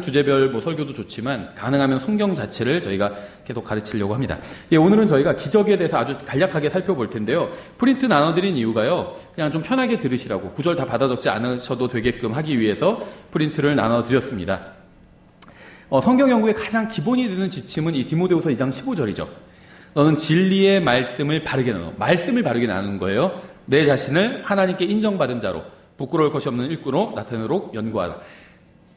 주제별 설교도 좋지만 가능하면 성경 자체를 저희가 계속 가르치려고 합니다. 오늘은 저희가 기적에 대해서 아주 간략하게 살펴볼 텐데요. 프린트 나눠드린 이유가요. 그냥 좀 편하게 들으시라고 구절 다 받아 적지 않으셔도 되게끔 하기 위해서 프린트를 나눠드렸습니다. 성경 연구의 가장 기본이 되는 지침은 이 디모데후서 2장 15절이죠. 너는 진리의 말씀을 바르게 나눠. 말씀을 바르게 나누는 거예요. 내 자신을 하나님께 인정받은 자로 부끄러울 것이 없는 일꾼으로 나타내도록 연구하라.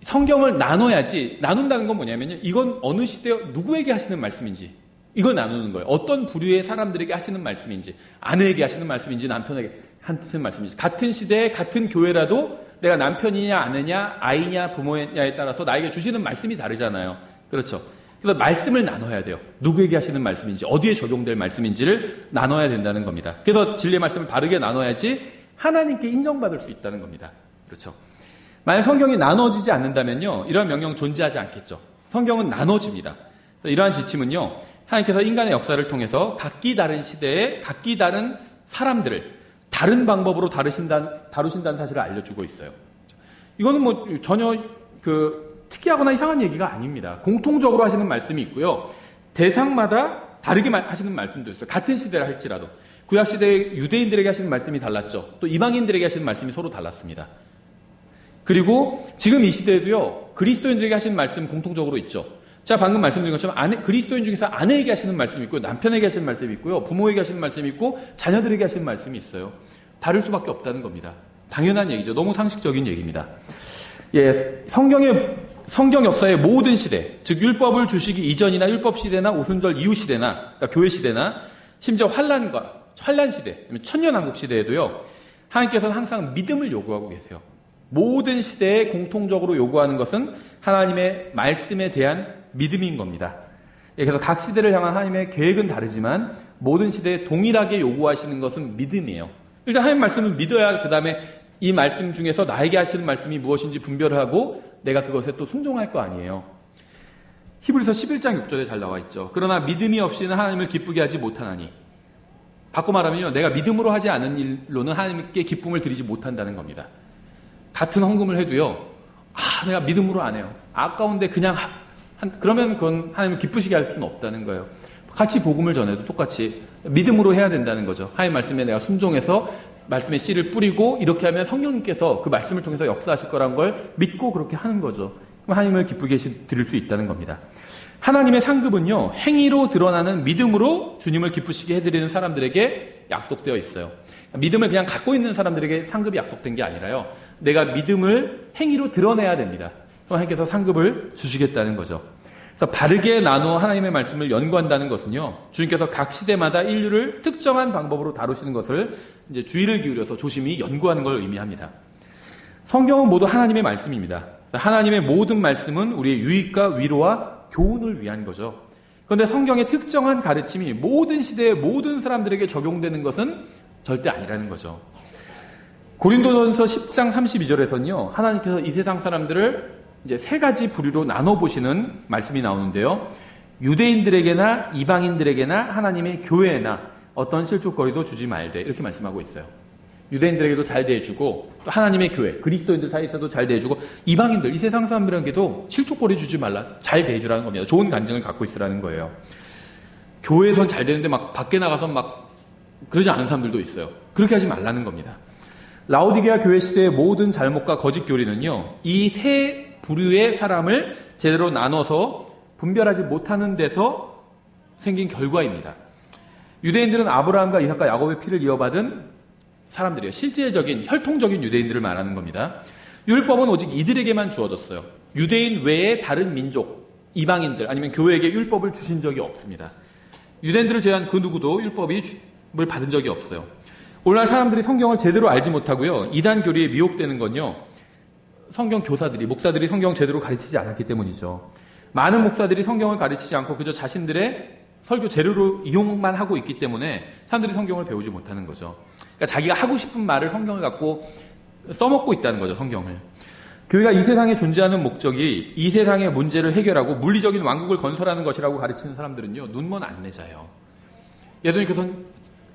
성경을 나눠야지. 나눈다는 건 뭐냐면요, 이건 어느 시대 누구에게 하시는 말씀인지 이걸 나누는 거예요. 어떤 부류의 사람들에게 하시는 말씀인지, 아내에게 하시는 말씀인지, 남편에게 하시는 말씀인지, 같은 시대에 같은 교회라도 내가 남편이냐 아내냐 아이냐 부모냐에 따라서 나에게 주시는 말씀이 다르잖아요. 그렇죠. 그래서 말씀을 나눠야 돼요. 누구에게 하시는 말씀인지, 어디에 적용될 말씀인지를 나눠야 된다는 겁니다. 그래서 진리의 말씀을 바르게 나눠야지 하나님께 인정받을 수 있다는 겁니다. 그렇죠. 만약 성경이 나눠지지 않는다면요, 이러한 명령 존재하지 않겠죠. 성경은 나눠집니다. 이러한 지침은요, 하나님께서 인간의 역사를 통해서 각기 다른 시대에 각기 다른 사람들을 다른 방법으로 다루신다는 사실을 알려주고 있어요. 이거는 뭐 전혀 특이하거나 이상한 얘기가 아닙니다. 공통적으로 하시는 말씀이 있고요. 대상마다 다르게 하시는 말씀도 있어요. 같은 시대를 할지라도. 구약시대에 유대인들에게 하시는 말씀이 달랐죠. 또 이방인들에게 하시는 말씀이 서로 달랐습니다. 그리고 지금 이 시대에도요, 그리스도인들에게 하시는 말씀 공통적으로 있죠. 제가 방금 말씀드린 것처럼 그리스도인 중에서 아내에게 하시는 말씀이 있고, 남편에게 하시는 말씀이 있고요, 부모에게 하시는 말씀이 있고, 자녀들에게 하시는 말씀이 있어요. 다를 수밖에 없다는 겁니다. 당연한 얘기죠. 너무 상식적인 얘기입니다. 성경 역사의 모든 시대, 즉 율법을 주시기 이전이나 율법 시대나 오순절 이후 시대나, 그러니까 교회 시대나 심지어 환란 시대, 천년왕국 시대에도요, 하나님께서는 항상 믿음을 요구하고 계세요. 모든 시대에 공통적으로 요구하는 것은 하나님의 말씀에 대한 믿음인 겁니다. 그래서 각 시대를 향한 하나님의 계획은 다르지만 모든 시대에 동일하게 요구하시는 것은 믿음이에요. 일단 하나님 말씀을 믿어야 그 다음에 이 말씀 중에서 나에게 하시는 말씀이 무엇인지 분별을 하고 내가 그것에 또 순종할 거 아니에요. 히브리서 11장 6절에 잘 나와 있죠. 그러나 믿음이 없이는 하나님을 기쁘게 하지 못하나니. 바꿔 말하면요, 내가 믿음으로 하지 않은 일로는 하나님께 기쁨을 드리지 못한다는 겁니다. 같은 헌금을 해도요, 내가 믿음으로 안 해요. 아까운데 그냥 그러면 그건 하나님을 기쁘시게 할 수는 없다는 거예요. 같이 복음을 전해도 똑같이 믿음으로 해야 된다는 거죠. 하나님 말씀에 내가 순종해서 말씀의 씨를 뿌리고 이렇게 하면 성령님께서 그 말씀을 통해서 역사하실 거란 걸 믿고 그렇게 하는 거죠. 그럼 하나님을 기쁘게 드릴 수 있다는 겁니다. 하나님의 상급은요, 행위로 드러나는 믿음으로 주님을 기쁘시게 해드리는 사람들에게 약속되어 있어요. 믿음을 그냥 갖고 있는 사람들에게 상급이 약속된 게 아니라요, 내가 믿음을 행위로 드러내야 됩니다. 그럼 하나님께서 상급을 주시겠다는 거죠. 그래서 바르게 나누어 하나님의 말씀을 연구한다는 것은요, 주님께서 각 시대마다 인류를 특정한 방법으로 다루시는 것을 이제 주의를 기울여서 조심히 연구하는 걸 의미합니다. 성경은 모두 하나님의 말씀입니다. 하나님의 모든 말씀은 우리의 유익과 위로와 교훈을 위한 거죠. 그런데 성경의 특정한 가르침이 모든 시대의 모든 사람들에게 적용되는 것은 절대 아니라는 거죠. 고린도전서 10장 32절에서는요, 하나님께서 이 세상 사람들을 이제 세 가지 부류로 나눠보시는 말씀이 나오는데요. 유대인들에게나 이방인들에게나 하나님의 교회나 어떤 실족거리도 주지 말되, 이렇게 말씀하고 있어요. 유대인들에게도 잘 대해주고, 또 하나님의 교회, 그리스도인들 사이에서도 잘 대해주고, 이방인들, 이 세상 사람들에게도 실족거리 주지 말라, 잘 대해주라는 겁니다. 좋은 간증을 갖고 있으라는 거예요. 교회에선 잘 되는데 막 밖에 나가서 막 그러지 않은 사람들도 있어요. 그렇게 하지 말라는 겁니다. 라오디게아 교회 시대의 모든 잘못과 거짓 교리는요, 이 세 부류의 사람을 제대로 나눠서 분별하지 못하는 데서 생긴 결과입니다. 유대인들은 아브라함과 이삭과 야곱의 피를 이어받은 사람들이에요. 실제적인 혈통적인 유대인들을 말하는 겁니다. 율법은 오직 이들에게만 주어졌어요. 유대인 외에 다른 민족, 이방인들 아니면 교회에게 율법을 주신 적이 없습니다. 유대인들을 제외한 그 누구도 율법을 받은 적이 없어요. 오늘날 사람들이 성경을 제대로 알지 못하고요, 이단 교리에 미혹되는 건요, 성경 교사들이, 목사들이 성경을 제대로 가르치지 않았기 때문이죠. 많은 목사들이 성경을 가르치지 않고 그저 자신들의 설교 재료로 이용만 하고 있기 때문에 사람들이 성경을 배우지 못하는 거죠. 그러니까 자기가 하고 싶은 말을 성경을 갖고 써먹고 있다는 거죠, 성경을. 교회가 이 세상에 존재하는 목적이 이 세상의 문제를 해결하고 물리적인 왕국을 건설하는 것이라고 가르치는 사람들은요, 눈먼 안내자예요. 예수님께서는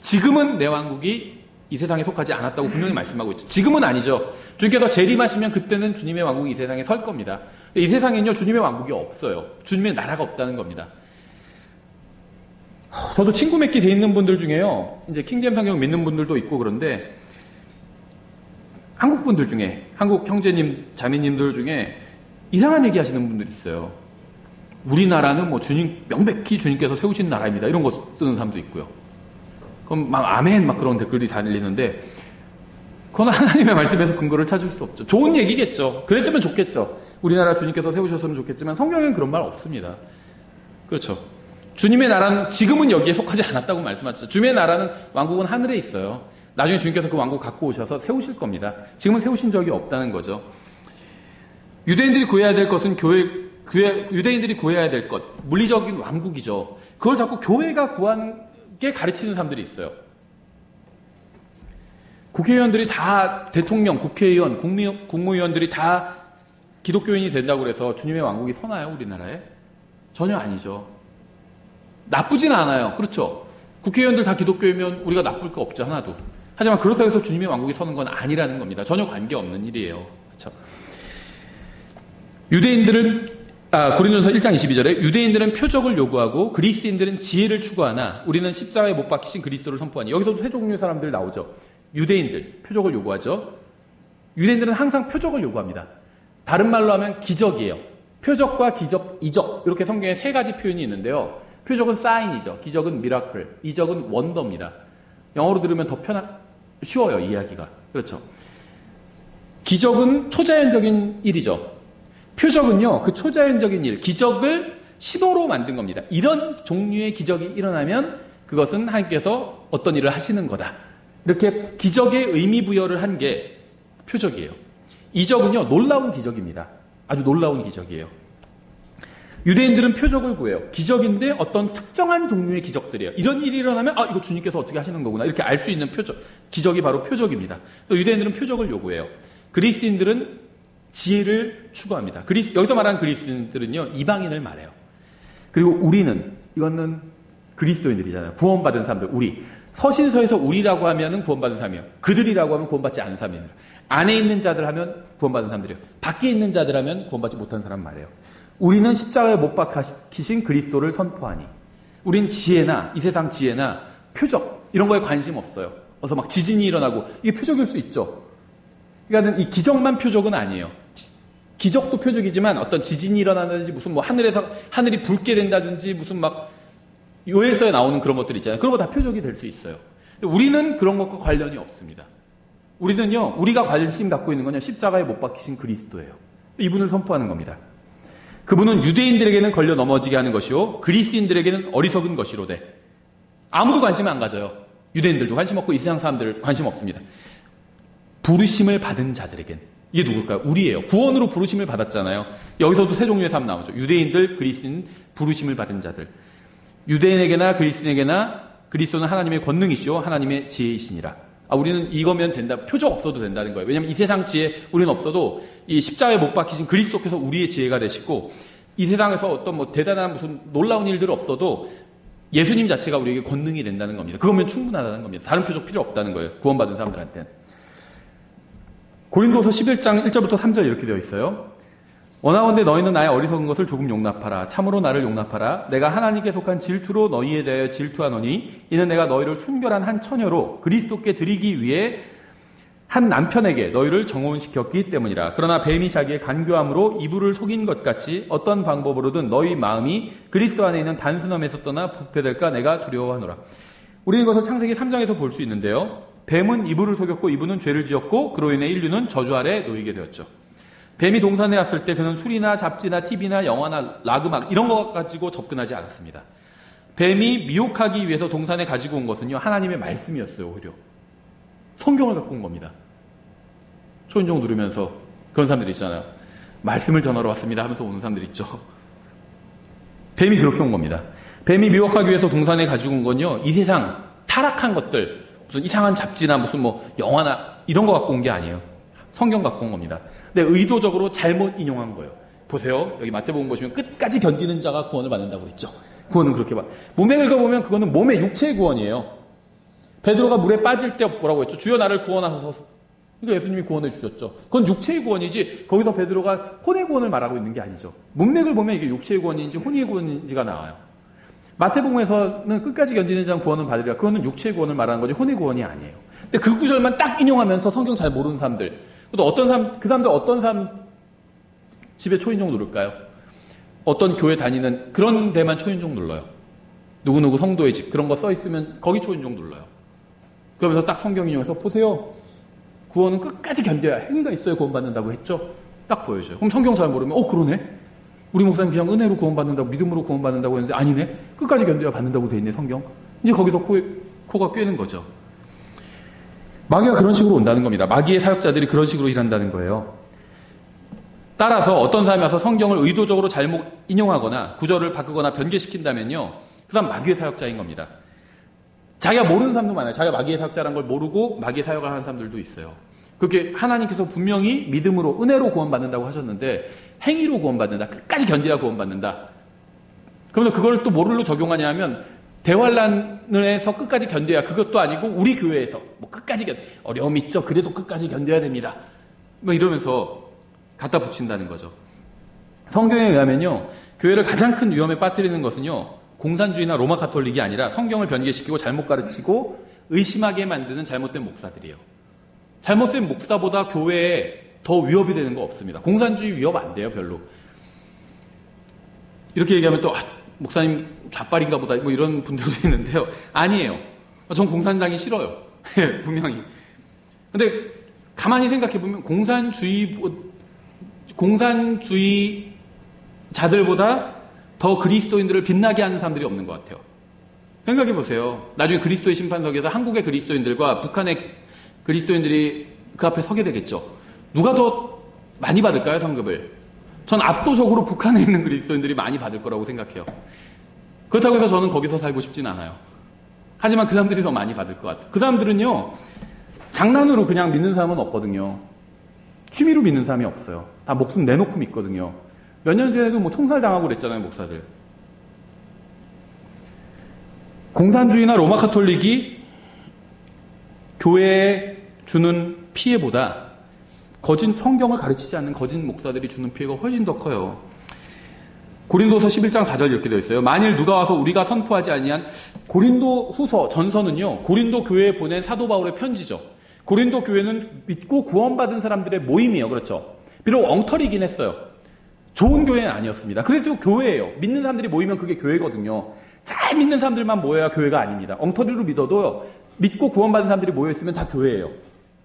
지금은 내 왕국이 이 세상에 속하지 않았다고 분명히 말씀하고 있죠. 지금은 아니죠. 주님께서 재림하시면 그때는 주님의 왕국이 이 세상에 설 겁니다. 이 세상에는요, 주님의 왕국이 없어요. 주님의 나라가 없다는 겁니다. 저도 친구 맺기 돼 있는 분들 중에요, 이제 킹제임 성경 믿는 분들도 있고 그런데, 한국 분들 중에, 한국 형제님, 자매님들 중에 이상한 얘기 하시는 분들이 있어요. 우리나라는 뭐 명백히 주님께서 세우신 나라입니다. 이런 거 쓰는 사람도 있고요. 그럼 막 아멘 막 그런 댓글이 달리는데, 그건 하나님의 말씀에서 근거를 찾을 수 없죠. 좋은 얘기겠죠. 그랬으면 좋겠죠. 우리나라 주님께서 세우셨으면 좋겠지만 성경에는 그런 말 없습니다. 그렇죠. 주님의 나라는 지금은 여기에 속하지 않았다고 말씀하셨죠. 주님의 나라는, 왕국은 하늘에 있어요. 나중에 주님께서 그 왕국 갖고 오셔서 세우실 겁니다. 지금은 세우신 적이 없다는 거죠. 유대인들이 구해야 될 것은 유대인들이 구해야 될 것, 물리적인 왕국이죠. 그걸 자꾸 교회가 구하는 게 가르치는 사람들이 있어요. 국회의원들이 다 대통령, 국회의원, 국무위원들이 다 기독교인이 된다고 그래서 주님의 왕국이 서나요, 우리나라에? 전혀 아니죠. 나쁘진 않아요. 그렇죠. 국회의원들 다 기독교이면 우리가 나쁠 거 없죠, 하나도. 하지만 그렇다고 해서 주님의 왕국이 서는 건 아니라는 겁니다. 전혀 관계없는 일이에요. 그렇죠. 고린도전서 1장 22절에 유대인들은 표적을 요구하고 그리스인들은 지혜를 추구하나 우리는 십자가에 못 박히신 그리스도를 선포하니. 여기서도 세 종류의 사람들 나오죠. 유대인들, 표적을 요구하죠. 유대인들은 항상 표적을 요구합니다. 다른 말로 하면 기적이에요. 표적과 기적, 이적, 이렇게 성경에 세 가지 표현이 있는데요. 표적은 사인이죠. 기적은 미라클, 이적은 원더입니다. 영어로 들으면 더 쉬워요, 이야기가. 그렇죠. 기적은 초자연적인 일이죠. 표적은요, 그 초자연적인 일, 기적을 시도로 만든 겁니다. 이런 종류의 기적이 일어나면 그것은 하나님께서 어떤 일을 하시는 거다. 이렇게 기적의 의미 부여를 한 게 표적이에요. 이적은요, 놀라운 기적입니다. 아주 놀라운 기적이에요. 유대인들은 표적을 구해요. 기적인데 어떤 특정한 종류의 기적들이에요. 이런 일이 일어나면 이거 주님께서 어떻게 하시는 거구나, 이렇게 알 수 있는 표적, 기적이 바로 표적입니다. 또 유대인들은 표적을 요구해요. 그리스도인들은 지혜를 추구합니다. 여기서 말하는 그리스도인들은요, 이방인을 말해요. 그리고 우리는, 이거는 그리스도인들이잖아요. 구원받은 사람들, 우리. 서신서에서 우리라고 하면은 구원받은 사람이에요. 그들이라고 하면 구원받지 않은 사람이에요. 안에 있는 자들 하면 구원받은 사람들이에요. 밖에 있는 자들 하면 구원받지 못한 사람 말이에요. 우리는 십자가에 못 박히신 그리스도를 선포하니. 우린 지혜나, 이 세상 지혜나 표적, 이런 거에 관심 없어요. 어서 막 지진이 일어나고, 이게 표적일 수 있죠. 그러니까 이 기적만 표적은 아니에요. 기적도 표적이지만 어떤 지진이 일어나든지 무슨 뭐 하늘이 붉게 된다든지 무슨 막 요엘서에 나오는 그런 것들 있잖아요. 그런 거 다 표적이 될 수 있어요. 우리는 그런 것과 관련이 없습니다. 우리는요, 우리가 관심 갖고 있는 건요, 십자가에 못 박히신 그리스도예요. 이분을 선포하는 겁니다. 그분은 유대인들에게는 걸려 넘어지게 하는 것이요, 그리스인들에게는 어리석은 것이로되. 아무도 관심 안 가져요. 유대인들도 관심 없고 이 세상 사람들 관심 없습니다. 부르심을 받은 자들에겐. 이게 누굴까요? 우리예요. 구원으로 부르심을 받았잖아요. 여기서도 세 종류의 사람 나오죠. 유대인들, 그리스인, 부르심을 받은 자들. 유대인에게나 그리스인에게나 그리스도는 하나님의 권능이시오, 하나님의 지혜이시니라. 우리는 이거면 된다. 표적 없어도 된다는 거예요. 왜냐하면 이 세상 지혜 우리는 없어도 이 십자가에 못 박히신 그리스도께서 우리의 지혜가 되시고, 이 세상에서 어떤 뭐 대단한 무슨 놀라운 일들 없어도 예수님 자체가 우리에게 권능이 된다는 겁니다. 그거면 충분하다는 겁니다. 다른 표적 필요 없다는 거예요. 구원받은 사람들한테는. 고린도서 11장 1절부터 3절 이렇게 되어 있어요. 원하건대 너희는 나의 어리석은 것을 조금 용납하라. 참으로 나를 용납하라. 내가 하나님께 속한 질투로 너희에 대하여 질투하노니 이는 내가 너희를 순결한 한 처녀로 그리스도께 드리기 위해 한 남편에게 너희를 정혼시켰기 때문이라. 그러나 뱀이 자기의 간교함으로 이불을 속인 것 같이 어떤 방법으로든 너희 마음이 그리스도 안에 있는 단순함에서 떠나 부패될까 내가 두려워하노라. 우리는 이것을 창세기 3장에서 볼 수 있는데요. 뱀은 이불을 속였고 이분은 죄를 지었고 그로 인해 인류는 저주 아래 놓이게 되었죠. 뱀이 동산에 왔을 때 그는 술이나 잡지나 TV나 영화나 락음악 이런 거 가지고 접근하지 않았습니다. 뱀이 미혹하기 위해서 동산에 가지고 온 것은요, 하나님의 말씀이었어요. 오히려 성경을 갖고 온 겁니다. 초인종 누르면서 그런 사람들 있잖아요. 말씀을 전하러 왔습니다 하면서 오는 사람들 있죠. 뱀이 그렇게 온 겁니다. 뱀이 미혹하기 위해서 동산에 가지고 온 건요, 이 세상 타락한 것들, 무슨 이상한 잡지나 무슨 뭐 영화나 이런 거 갖고 온 게 아니에요. 성경 갖고 온 겁니다. 근데 의도적으로 잘못 인용한 거예요. 보세요. 여기 마태복음 보시면 끝까지 견디는 자가 구원을 받는다고 그랬죠. 구원은 그렇게 몸에 긁어보면 그거는 몸의 육체의 구원이에요. 베드로가 물에 빠질 때 뭐라고 했죠? 주여 나를 구원하소서. 그러니까 예수님이 구원해 주셨죠. 그건 육체의 구원이지 거기서 베드로가 혼의 구원을 말하고 있는 게 아니죠. 문맥을 보면 이게 육체의 구원인지 혼의 구원인지가 나와요. 마태복음에서는 끝까지 견디는 자는 구원은 받으리라. 그거는 육체의 구원을 말하는 거지 혼의 구원이 아니에요. 근데 그 구절만 딱 인용하면서 성경 잘 모르는 사람들, 또 어떤 사람, 그 사람들 어떤 사람 집에 초인종 누를까요? 어떤 교회 다니는 그런 데만 초인종 눌러요. 누구누구 성도의 집 그런 거 써 있으면 거기 초인종 눌러요. 그러면서 딱 성경 인용해서 보세요. 구원은 끝까지 견뎌야 행위가 있어야 구원받는다고 했죠. 딱 보여줘요. 그럼 성경 잘 모르면 그러네. 우리 목사님 그냥 은혜로 구원받는다고 믿음으로 구원받는다고 했는데 아니네. 끝까지 견뎌야 받는다고 돼 있네 성경. 이제 거기서 코가 꿰는 거죠. 마귀가 그런 식으로 온다는 겁니다. 마귀의 사역자들이 그런 식으로 일한다는 거예요. 따라서 어떤 사람이 와서 성경을 의도적으로 잘못 인용하거나 구절을 바꾸거나 변개시킨다면요. 그 사람 마귀의 사역자인 겁니다. 자기가 모르는 사람도 많아요. 자기가 마귀의 사역자라는 걸 모르고 마귀의 사역을 하는 사람들도 있어요. 그렇게 하나님께서 분명히 믿음으로 은혜로 구원받는다고 하셨는데 행위로 구원받는다. 끝까지 견뎌야 구원받는다. 그러면서 그걸 또 뭐로 적용하냐 하면 대환란을 해서 끝까지 견뎌야 그것도 아니고 우리 교회에서 뭐 끝까지 어려움 있죠. 그래도 끝까지 견뎌야 됩니다. 뭐 이러면서 갖다 붙인다는 거죠. 성경에 의하면요. 교회를 가장 큰 위험에 빠뜨리는 것은요. 공산주의나 로마 가톨릭이 아니라 성경을 변개시키고 잘못 가르치고 의심하게 만드는 잘못된 목사들이에요. 잘못된 목사보다 교회에 더 위협이 되는 거 없습니다. 공산주의 위협 안 돼요, 별로. 이렇게 얘기하면 또 목사님 좌빨인가 보다 뭐 이런 분들도 있는데요. 아니에요. 전 공산당이 싫어요. 분명히. 근데 가만히 생각해 보면 공산주의자들보다 더 그리스도인들을 빛나게 하는 사람들이 없는 것 같아요. 생각해 보세요. 나중에 그리스도의 심판석에서 한국의 그리스도인들과 북한의 그리스도인들이 그 앞에 서게 되겠죠. 누가 더 많이 받을까요, 상급을? 전 압도적으로 북한에 있는 그리스도인들이 많이 받을 거라고 생각해요. 그렇다고 해서 저는 거기서 살고 싶진 않아요. 하지만 그 사람들이 더 많이 받을 것 같아요. 그 사람들은요, 장난으로 그냥 믿는 사람은 없거든요. 취미로 믿는 사람이 없어요. 다 목숨 내놓고 믿거든요. 몇 년 전에도 뭐 총살당하고 그랬잖아요, 목사들. 공산주의나 로마 가톨릭이 교회에 주는 피해보다 거짓 성경을 가르치지 않는 거짓 목사들이 주는 피해가 훨씬 더 커요. 고린도서 11장 4절 이렇게 되어 있어요. 만일 누가 와서 우리가 선포하지 아니한 고린도 후서 전서는요. 고린도 교회에 보낸 사도 바울의 편지죠. 고린도 교회는 믿고 구원받은 사람들의 모임이에요. 그렇죠. 비록 엉터리긴 했어요. 좋은 교회는 아니었습니다. 그래도 교회예요. 믿는 사람들이 모이면 그게 교회거든요. 잘 믿는 사람들만 모여야 교회가 아닙니다. 엉터리로 믿어도요. 믿고 구원받은 사람들이 모여있으면 다 교회예요.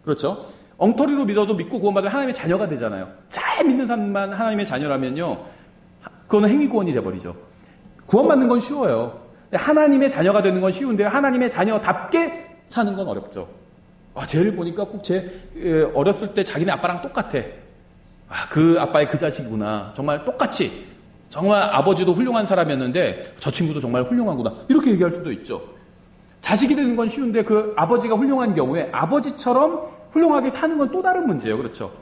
그렇죠? 엉터리로 믿어도 믿고 구원받은 하나님의 자녀가 되잖아요. 잘 믿는 사람만 하나님의 자녀라면요. 그거는 행위구원이 돼버리죠. 구원받는 건 쉬워요. 하나님의 자녀가 되는 건 쉬운데 하나님의 자녀답게 사는 건 어렵죠. 쟤를 보니까 꼭 어렸을 때 자기네 아빠랑 똑같아. 그 아빠의 그 자식이구나. 정말 똑같이. 정말 아버지도 훌륭한 사람이었는데 저 친구도 정말 훌륭하구나. 이렇게 얘기할 수도 있죠. 자식이 되는 건 쉬운데 그 아버지가 훌륭한 경우에 아버지처럼 훌륭하게 사는 건 또 다른 문제예요. 그렇죠?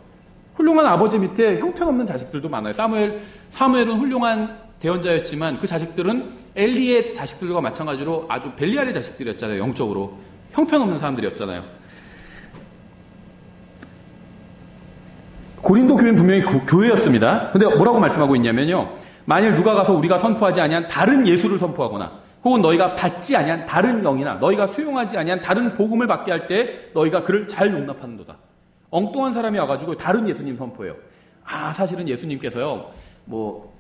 훌륭한 아버지 밑에 형편없는 자식들도 많아요. 사무엘은 훌륭한 대언자였지만 그 자식들은 엘리의 자식들과 마찬가지로 아주 벨리알의 자식들이었잖아요. 영적으로. 형편없는 사람들이었잖아요. 고린도 교회는 분명히 교회였습니다. 근데 뭐라고 말씀하고 있냐면요. 만일 누가 가서 우리가 선포하지 아니한 다른 예수를 선포하거나 혹은 너희가 받지 아니한 다른 영이나 너희가 수용하지 아니한 다른 복음을 받게 할 때 너희가 그를 잘 용납하는도다. 엉뚱한 사람이 와가지고 다른 예수님 선포해요. 사실은 예수님께서요.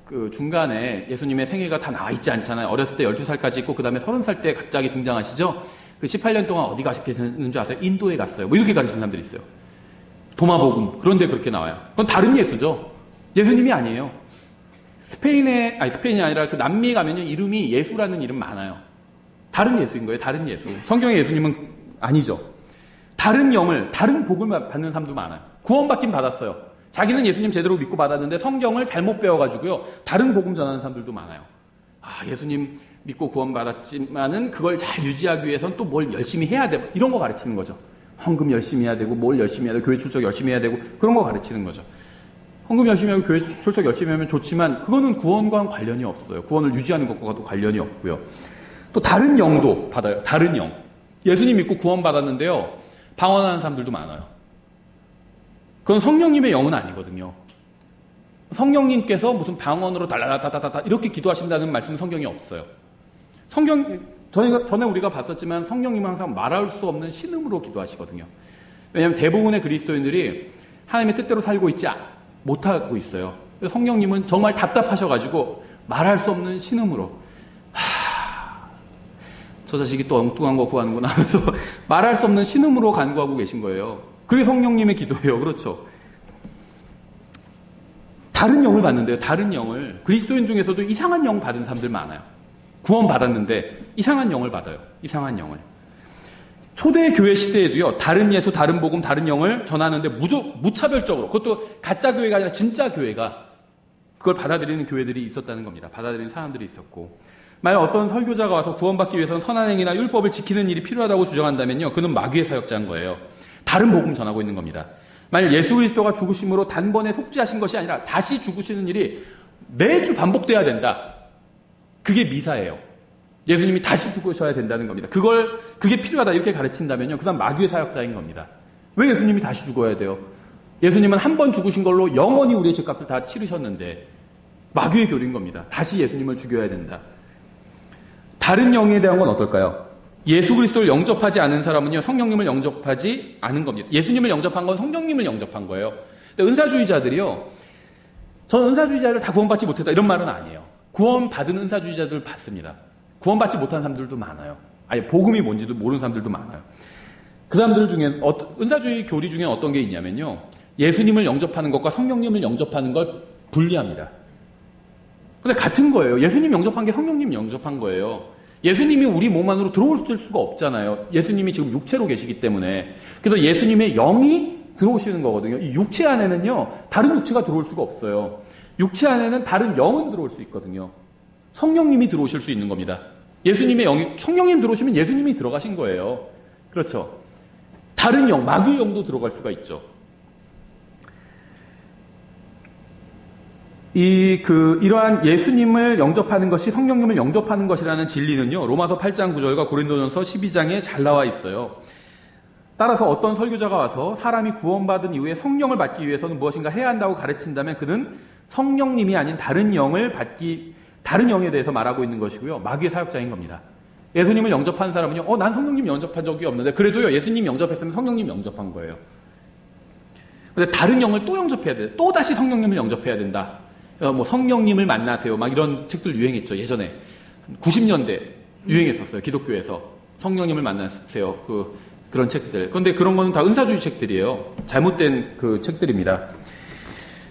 그 중간에 예수님의 생애가 다 나와 있지 않잖아요. 어렸을 때 12살까지 있고 그 다음에 30살 때 갑자기 등장하시죠. 그 18년 동안 어디 가셨는지 아세요? 인도에 갔어요. 뭐 이렇게 가르치는 사람들이 있어요. 도마복음. 그런데 그렇게 나와요. 그건 다른 예수죠. 예수님이 아니에요. 스페인이 아니라 그 남미에 가면요. 이름이 예수라는 이름 많아요. 다른 예수인 거예요. 다른 예수. 성경의 예수님은 아니죠. 다른 영을, 다른 복음을 받는 사람도 많아요. 구원받긴 받았어요. 자기는 예수님 제대로 믿고 받았는데 성경을 잘못 배워가지고요. 다른 복음 전하는 사람들도 많아요. 예수님 믿고 구원받았지만은 그걸 잘 유지하기 위해서는 또 뭘 열심히 해야 돼. 이런 거 가르치는 거죠. 헌금 열심히 해야 되고, 뭘 열심히 해야 되고, 교회 출석 열심히 해야 되고, 그런 거 가르치는 거죠. 헌금 열심히 하고 교회 출석 열심히 하면 좋지만 그거는 구원과는 관련이 없어요. 구원을 유지하는 것과도 관련이 없고요. 또 다른 영도 받아요. 다른 영. 예수님 믿고 구원받았는데요. 방언하는 사람들도 많아요. 그건 성령님의 영은 아니거든요. 성령님께서 무슨 방언으로 달라다다다다 이렇게 기도하신다는 말씀은 성경에 없어요. 전에 우리가 봤었지만 성령님은 항상 말할 수 없는 신음으로 기도하시거든요. 왜냐하면 대부분의 그리스도인들이 하나님의 뜻대로 살고 있지 못하고 있어요. 성령님은 정말 답답하셔가지고 말할 수 없는 신음으로 저 자식이 또 엉뚱한 거 구하는구나 하면서 말할 수 없는 신음으로 간구하고 계신 거예요. 그게 성령님의 기도예요. 그렇죠? 다른 영을 받는데요. 다른 영을. 그리스도인 중에서도 이상한 영 받은 사람들 많아요. 구원 받았는데 이상한 영을 받아요. 이상한 영을. 초대 교회 시대에도요. 다른 예수, 다른 복음, 다른 영을 전하는데 무차별적으로 그것도 가짜 교회가 아니라 진짜 교회가 그걸 받아들이는 교회들이 있었다는 겁니다. 받아들이는 사람들이 있었고 만약 어떤 설교자가 와서 구원받기 위해서는 선한 행위나 율법을 지키는 일이 필요하다고 주장한다면요. 그는 마귀의 사역자인 거예요. 다른 복음 전하고 있는 겁니다. 만약 예수 그리스도가 죽으심으로 단번에 속죄하신 것이 아니라 다시 죽으시는 일이 매주 반복돼야 된다. 그게 미사예요. 예수님이 다시 죽으셔야 된다는 겁니다. 그게 필요하다 이렇게 가르친다면요. 그 사람 마귀의 사역자인 겁니다. 왜 예수님이 다시 죽어야 돼요? 예수님은 한 번 죽으신 걸로 영원히 우리의 죄값을 다 치르셨는데 마귀의 교리인 겁니다. 다시 예수님을 죽여야 된다. 다른 영에 대한 건 어떨까요? 예수 그리스도를 영접하지 않은 사람은요. 성령님을 영접하지 않은 겁니다. 예수님을 영접한 건 성령님을 영접한 거예요. 근데 은사주의자들이요. 저는 은사주의자들 다 구원받지 못했다 이런 말은 아니에요. 구원받은 은사주의자들 봤습니다. 구원받지 못한 사람들도 많아요. 아예 복음이 뭔지도 모르는 사람들도 많아요. 그 사람들 중에 은사주의 교리 중에 어떤 게 있냐면요. 예수님을 영접하는 것과 성령님을 영접하는 걸 분리합니다. 근데 같은 거예요. 예수님 영접한 게 성령님 영접한 거예요. 예수님이 우리 몸 안으로 들어올 수가 없잖아요. 예수님이 지금 육체로 계시기 때문에. 그래서 예수님의 영이 들어오시는 거거든요. 이 육체 안에는요. 다른 육체가 들어올 수가 없어요. 육체 안에는 다른 영은 들어올 수 있거든요. 성령님이 들어오실 수 있는 겁니다. 예수님의 영이 성령님 들어오시면 예수님이 들어가신 거예요. 그렇죠. 다른 영, 마귀의 영도 들어갈 수가 있죠. 이러한 예수님을 영접하는 것이 성령님을 영접하는 것이라는 진리는요. 로마서 8장 9절과 고린도전서 12장에 잘 나와 있어요. 따라서 어떤 설교자가 와서 사람이 구원받은 이후에 성령을 받기 위해서는 무엇인가 해야 한다고 가르친다면 그는 성령님이 아닌 다른 영에 대해서 말하고 있는 것이고요. 마귀의 사역자인 겁니다. 예수님을 영접한 사람은요. 난 성령님 영접한 적이 없는데 그래도요. 예수님 영접했으면 성령님 영접한 거예요. 근데 다른 영을 또 영접해야 돼. 또 다시 성령님을 영접해야 된다. 성령님을 만나세요. 막 이런 책들 유행했죠. 예전에 90년대 유행했었어요. 기독교에서 성령님을 만나세요. 그런 책들. 그런데 그런 거는 다 은사주의 책들이에요. 잘못된 그 책들입니다.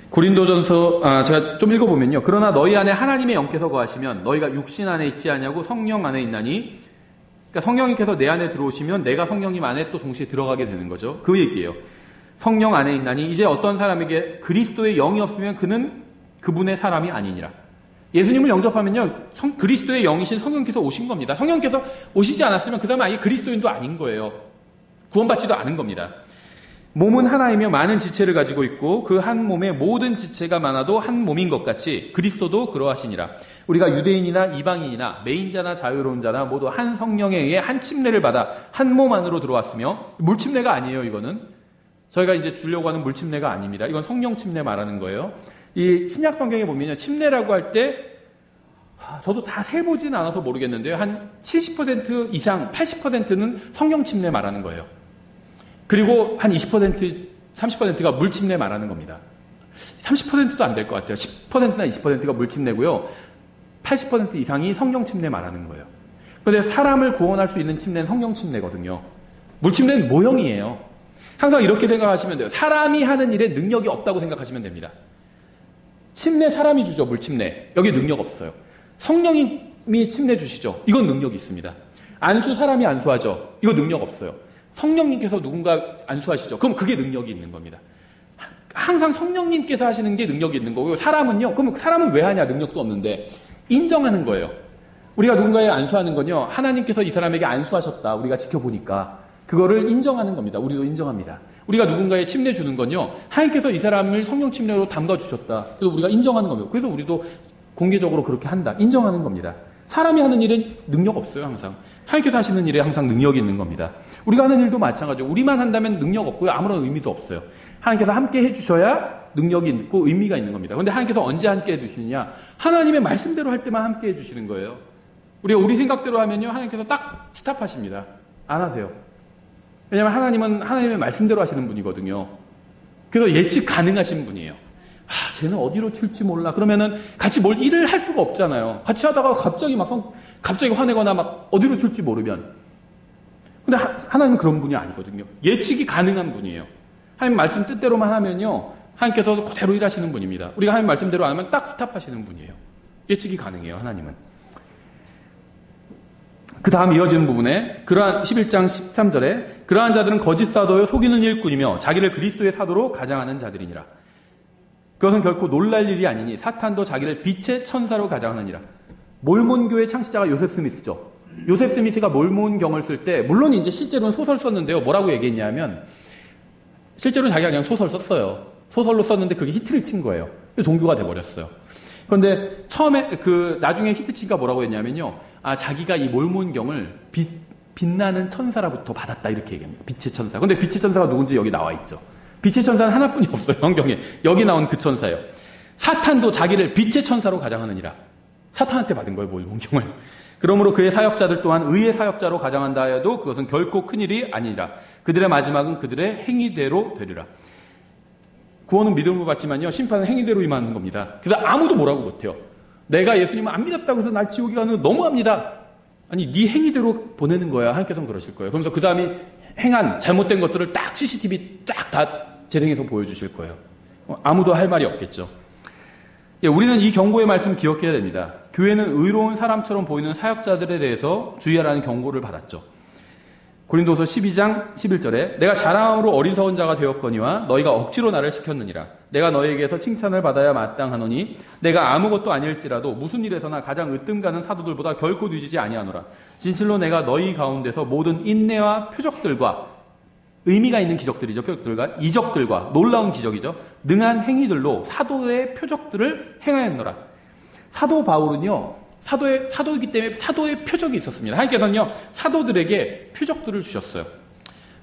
고린도전서 제가 좀 읽어보면요. 그러나 너희 안에 하나님의 영께서 거하시면 너희가 육신 안에 있지 아니하고 성령 안에 있나니. 그러니까 성령님께서 내 안에 들어오시면 내가 성령님 안에 또 동시에 들어가게 되는 거죠. 그 얘기예요. 성령 안에 있나니 이제 어떤 사람에게 그리스도의 영이 없으면 그는 그분의 사람이 아니니라. 예수님을 영접하면요. 그리스도의 영이신 성령께서 오신 겁니다. 성령께서 오시지 않았으면 그 사람은 아예 그리스도인도 아닌 거예요. 구원받지도 않은 겁니다. 몸은 하나이며 많은 지체를 가지고 있고 그 한 몸에 모든 지체가 많아도 한 몸인 것 같이 그리스도도 그러하시니라. 우리가 유대인이나 이방인이나 매인자나 자유로운 자나 모두 한 성령에 의해 한 침례를 받아 한 몸 안으로 들어왔으며 물침례가 아니에요. 이거는 저희가 이제 주려고 하는 물침례가 아닙니다. 이건 성령 침례 말하는 거예요. 이 신약 성경에 보면요. 침례라고 할 때 저도 다 세보진 않아서 모르겠는데요. 한 70% 이상 80%는 성령 침례 말하는 거예요. 그리고 한 20%, 30%가 물침례 말하는 겁니다. 30%도 안 될 것 같아요. 10%나 20%가 물침례고요. 80% 이상이 성령 침례 말하는 거예요. 그런데 사람을 구원할 수 있는 침례는 성령 침례거든요. 물침례는 모형이에요. 항상 이렇게 생각하시면 돼요. 사람이 하는 일에 능력이 없다고 생각하시면 됩니다. 침례 사람이 주죠. 물침례. 여기 능력 없어요. 성령님이 침례 주시죠. 이건 능력이 있습니다. 안수 사람이 안수하죠. 이거 능력 없어요. 성령님께서 누군가 안수하시죠. 그럼 그게 능력이 있는 겁니다. 항상 성령님께서 하시는 게 능력이 있는 거고요. 사람은요. 그럼 사람은 왜 하냐? 능력도 없는데 인정하는 거예요. 우리가 누군가에 안수하는 건요. 하나님께서 이 사람에게 안수하셨다. 우리가 지켜보니까 그거를 인정하는 겁니다. 우리도 인정합니다. 우리가 누군가에 침례 주는 건요. 하나님께서 이 사람을 성령 침례로 담가주셨다. 그래서 우리가 인정하는 겁니다. 그래서 우리도 공개적으로 그렇게 한다. 인정하는 겁니다. 사람이 하는 일은 능력 없어요, 항상. 하나님께서 하시는 일에 항상 능력이 있는 겁니다. 우리가 하는 일도 마찬가지고 우리만 한다면 능력 없고요. 아무런 의미도 없어요. 하나님께서 함께 해주셔야 능력이 있고 의미가 있는 겁니다. 그런데 하나님께서 언제 함께 해주시느냐? 하나님의 말씀대로 할 때만 함께 해주시는 거예요. 우리가 우리 생각대로 하면요, 하나님께서 딱 스탑하십니다. 안 하세요. 왜냐하면 하나님은 하나님의 말씀대로 하시는 분이거든요. 그래서 예측 가능하신 분이에요. 쟤는 어디로 튈지 몰라. 그러면은 같이 뭘 일을 할 수가 없잖아요. 같이 하다가 갑자기 화내거나 막 어디로 튈지 모르면. 근데 하나님은 그런 분이 아니거든요. 예측이 가능한 분이에요. 하나님 말씀 뜻대로만 하면요, 하나님께서 그대로 일하시는 분입니다. 우리가 하나님 말씀대로 안 하면 딱 스탑하시는 분이에요. 예측이 가능해요, 하나님은. 그 다음 이어지는 부분에 그러한 11장 13절에 그러한 자들은 거짓 사도요 속이는 일꾼이며 자기를 그리스도의 사도로 가장하는 자들이니라. 그것은 결코 놀랄 일이 아니니 사탄도 자기를 빛의 천사로 가장하느니라. 몰몬교의 창시자가 요셉 스미스죠. 요셉 스미스가 몰몬경을 쓸 때 물론 이제 실제로는 소설 썼는데요. 뭐라고 얘기했냐면 실제로는 자기가 그냥 소설 썼어요. 소설로 썼는데 그게 히트를 친 거예요. 종교가 돼버렸어요. 그런데 처음에 나중에 히트치가 뭐라고 했냐면요. 자기가 이 몰몬경을 빛나는 천사로부터 받았다 이렇게 얘기합니다. 빛의 천사. 근데 빛의 천사가 누군지 여기 나와 있죠. 빛의 천사는 하나뿐이 없어요. 성경에. 여기 나온 그 천사예요. 사탄도 자기를 빛의 천사로 가장하느니라. 사탄한테 받은 거예요, 몰몬경을. 그러므로 그의 사역자들 또한 의의 사역자로 가장한다 하여도 그것은 결코 큰일이 아니라 그들의 마지막은 그들의 행위대로 되리라. 구원은 믿음으로 받지만요, 심판은 행위대로 임하는 겁니다. 그래서 아무도 뭐라고 못해요. 내가 예수님을 안 믿었다고 해서 날 지옥에 가는 거 너무합니다. 아니, 네 행위대로 보내는 거야. 하나님께서는 그러실 거예요. 그러면서 그 사람이 행한 잘못된 것들을 딱 CCTV 딱 다 재생해서 보여주실 거예요. 아무도 할 말이 없겠죠. 우리는 이 경고의 말씀 기억해야 됩니다. 교회는 의로운 사람처럼 보이는 사역자들에 대해서 주의하라는 경고를 받았죠. 고린도서 12장 11절에 내가 자랑함으로 어리석은 자가 되었거니와 너희가 억지로 나를 시켰느니라. 내가 너희에게서 칭찬을 받아야 마땅하노니 내가 아무것도 아닐지라도 무슨 일에서나 가장 으뜸 가는 사도들보다 결코 뒤지지 아니하노라. 진실로 내가 너희 가운데서 모든 인내와 표적들과 의미가 있는 기적들이죠. 표적들과 이적들과 놀라운 기적이죠. 능한 행위들로 사도의 표적들을 행하였노라. 사도 바울은요, 사도이기 때문에 사도의 표적이 있었습니다. 하나님께서는요, 사도들에게 표적들을 주셨어요.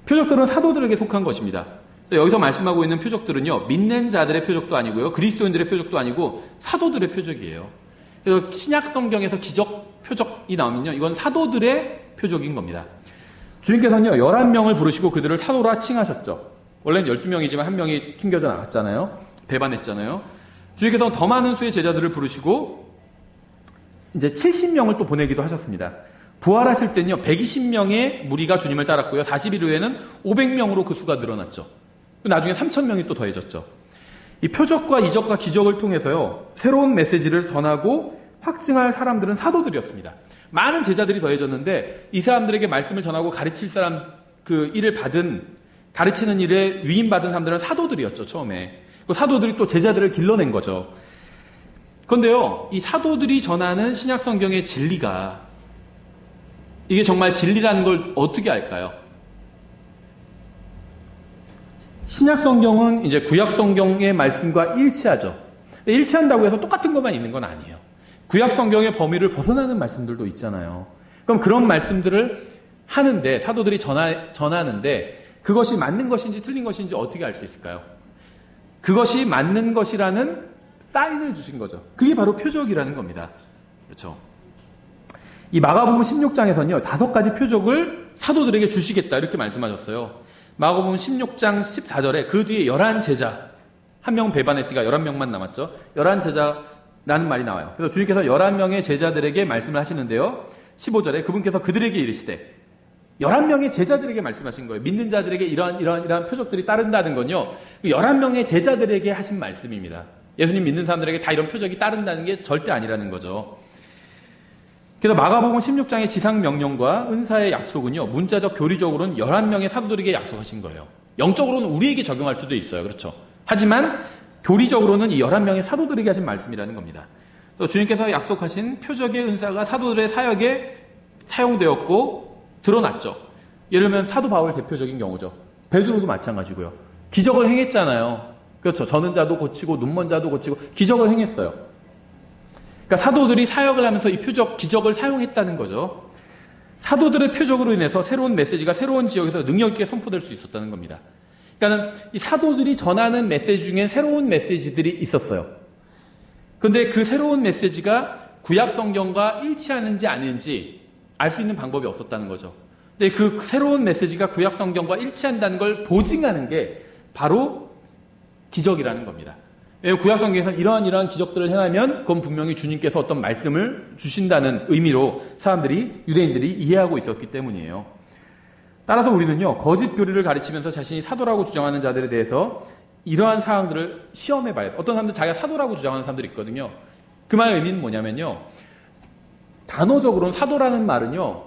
표적들은 사도들에게 속한 것입니다. 여기서 말씀하고 있는 표적들은요, 믿는 자들의 표적도 아니고요, 그리스도인들의 표적도 아니고 사도들의 표적이에요. 그래서 신약 성경에서 기적, 표적이 나오면요, 이건 사도들의 표적인 겁니다. 주님께서는요, 11명을 부르시고 그들을 사도라 칭하셨죠. 원래는 12명이지만 한 명이 튕겨져 나갔잖아요. 배반했잖아요. 주님께서는 더 많은 수의 제자들을 부르시고 이제 70명을 또 보내기도 하셨습니다. 부활하실 때는요, 120명의 무리가 주님을 따랐고요. 40일 후에는 500명으로 그 수가 늘어났죠. 나중에 3,000명이 또 더해졌죠. 이 표적과 이적과 기적을 통해서요, 새로운 메시지를 전하고 확증할 사람들은 사도들이었습니다. 많은 제자들이 더해졌는데 이 사람들에게 말씀을 전하고 가르칠 사람, 그 일을 가르치는 일에 위임받은 사람들은 사도들이었죠, 처음에. 그 사도들이 또 제자들을 길러낸 거죠. 그런데요, 이 사도들이 전하는 신약 성경의 진리가, 이게 정말 진리라는 걸 어떻게 알까요? 신약 성경은 이제 구약 성경의 말씀과 일치하죠. 일치한다고 해서 똑같은 것만 있는 건 아니에요. 구약 성경의 범위를 벗어나는 말씀들도 있잖아요. 그럼 그런 말씀들을 하는데, 사도들이 전하는데 그것이 맞는 것인지 틀린 것인지 어떻게 알 수 있을까요? 그것이 맞는 것이라는 사인을 주신 거죠. 그게 바로 표적이라는 겁니다. 그렇죠? 이 마가복음 16장에서는요, 5가지 표적을 사도들에게 주시겠다 이렇게 말씀하셨어요. 마가복음 16장 14절에 그 뒤에 11제자, 한 명 배반했으니까 11명만 남았죠. 11제자라는 말이 나와요. 그래서 주님께서 11명의 제자들에게 말씀을 하시는데요. 15절에 그분께서 그들에게 이르시되, 11명의 제자들에게 말씀하신 거예요. 믿는 자들에게 이러한 표적들이 따른다는 건요, 11명의 제자들에게 하신 말씀입니다. 예수님 믿는 사람들에게 다 이런 표적이 따른다는 게 절대 아니라는 거죠. 그래서 마가복음 16장의 지상명령과 은사의 약속은요, 문자적 교리적으로는 11명의 사도들에게 약속하신 거예요. 영적으로는 우리에게 적용할 수도 있어요. 그렇죠? 하지만 교리적으로는 이 11명의 사도들에게 하신 말씀이라는 겁니다. 주님께서 약속하신 표적의 은사가 사도들의 사역에 사용되었고 드러났죠. 예를 들면 사도 바울 대표적인 경우죠. 베드로도 마찬가지고요. 기적을 행했잖아요. 그렇죠. 저는 자도 고치고 눈먼 자도 고치고 기적을 행했어요. 그러니까 사도들이 사역을 하면서 이 표적, 기적을 사용했다는 거죠. 사도들의 표적으로 인해서 새로운 메시지가 새로운 지역에서 능력 있게 선포될 수 있었다는 겁니다. 그러니까 이 사도들이 전하는 메시지 중에 새로운 메시지들이 있었어요. 그런데 그 새로운 메시지가 구약 성경과 일치하는지 아닌지 알 수 있는 방법이 없었다는 거죠. 근데 그 새로운 메시지가 구약 성경과 일치한다는 걸 보증하는 게 바로 기적이라는 겁니다. 왜냐하면 구약 성경에서는 이러한 기적들을 행하면 그건 분명히 주님께서 어떤 말씀을 주신다는 의미로 유대인들이 이해하고 있었기 때문이에요. 따라서 우리는요, 거짓 교리를 가르치면서 자신이 사도라고 주장하는 자들에 대해서 이러한 사항들을 시험해 봐야 돼요. 어떤 사람들 자기가 사도라고 주장하는 사람들이 있거든요. 그 말의 의미는 뭐냐면요, 단어적으로는 사도라는 말은요,